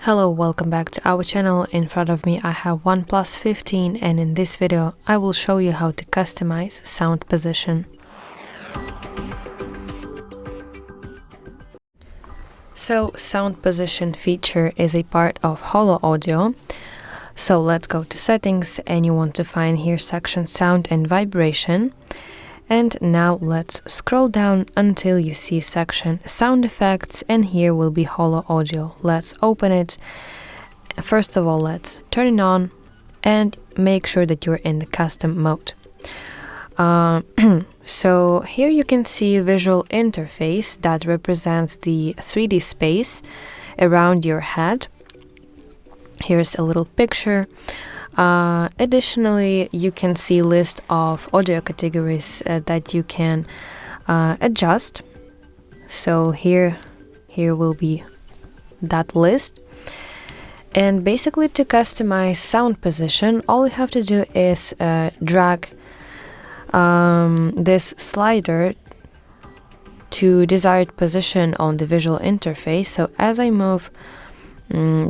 Hello, welcome back to our channel. In front of me I have OnePlus 15 and in this video I will show you how to customize sound position. So sound position feature is a part of Holo audio. So let's go to settings and you want to find here section sound and vibration. And now let's scroll down until you see section sound effects, and here will be Holo audio. Let's open it. First of all, let's turn it on and make sure that you're in the custom mode. So here you can see a visual interface that represents the 3D space around your head. Here's a little picture. Additionally, you can see list of audio categories that you can adjust. So here will be that list. And basically, to customize sound position, all you have to do is drag this slider to desired position on the visual interface. So as I move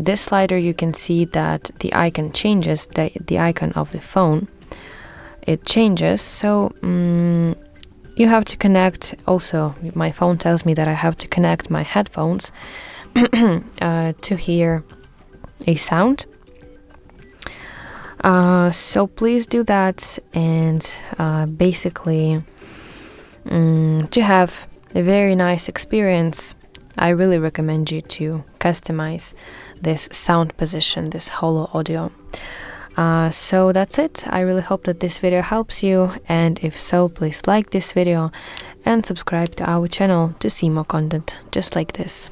this slider, you can see that the icon changes, the icon of the phone, it changes. So you have to connect, also my phone tells me that I have to connect my headphones to hear a sound. So please do that, and basically to have a very nice experience, I really recommend you to customize this sound position, this Holo audio. So that's it. I really hope that this video helps you, and if so, please like this video and subscribe to our channel to see more content just like this.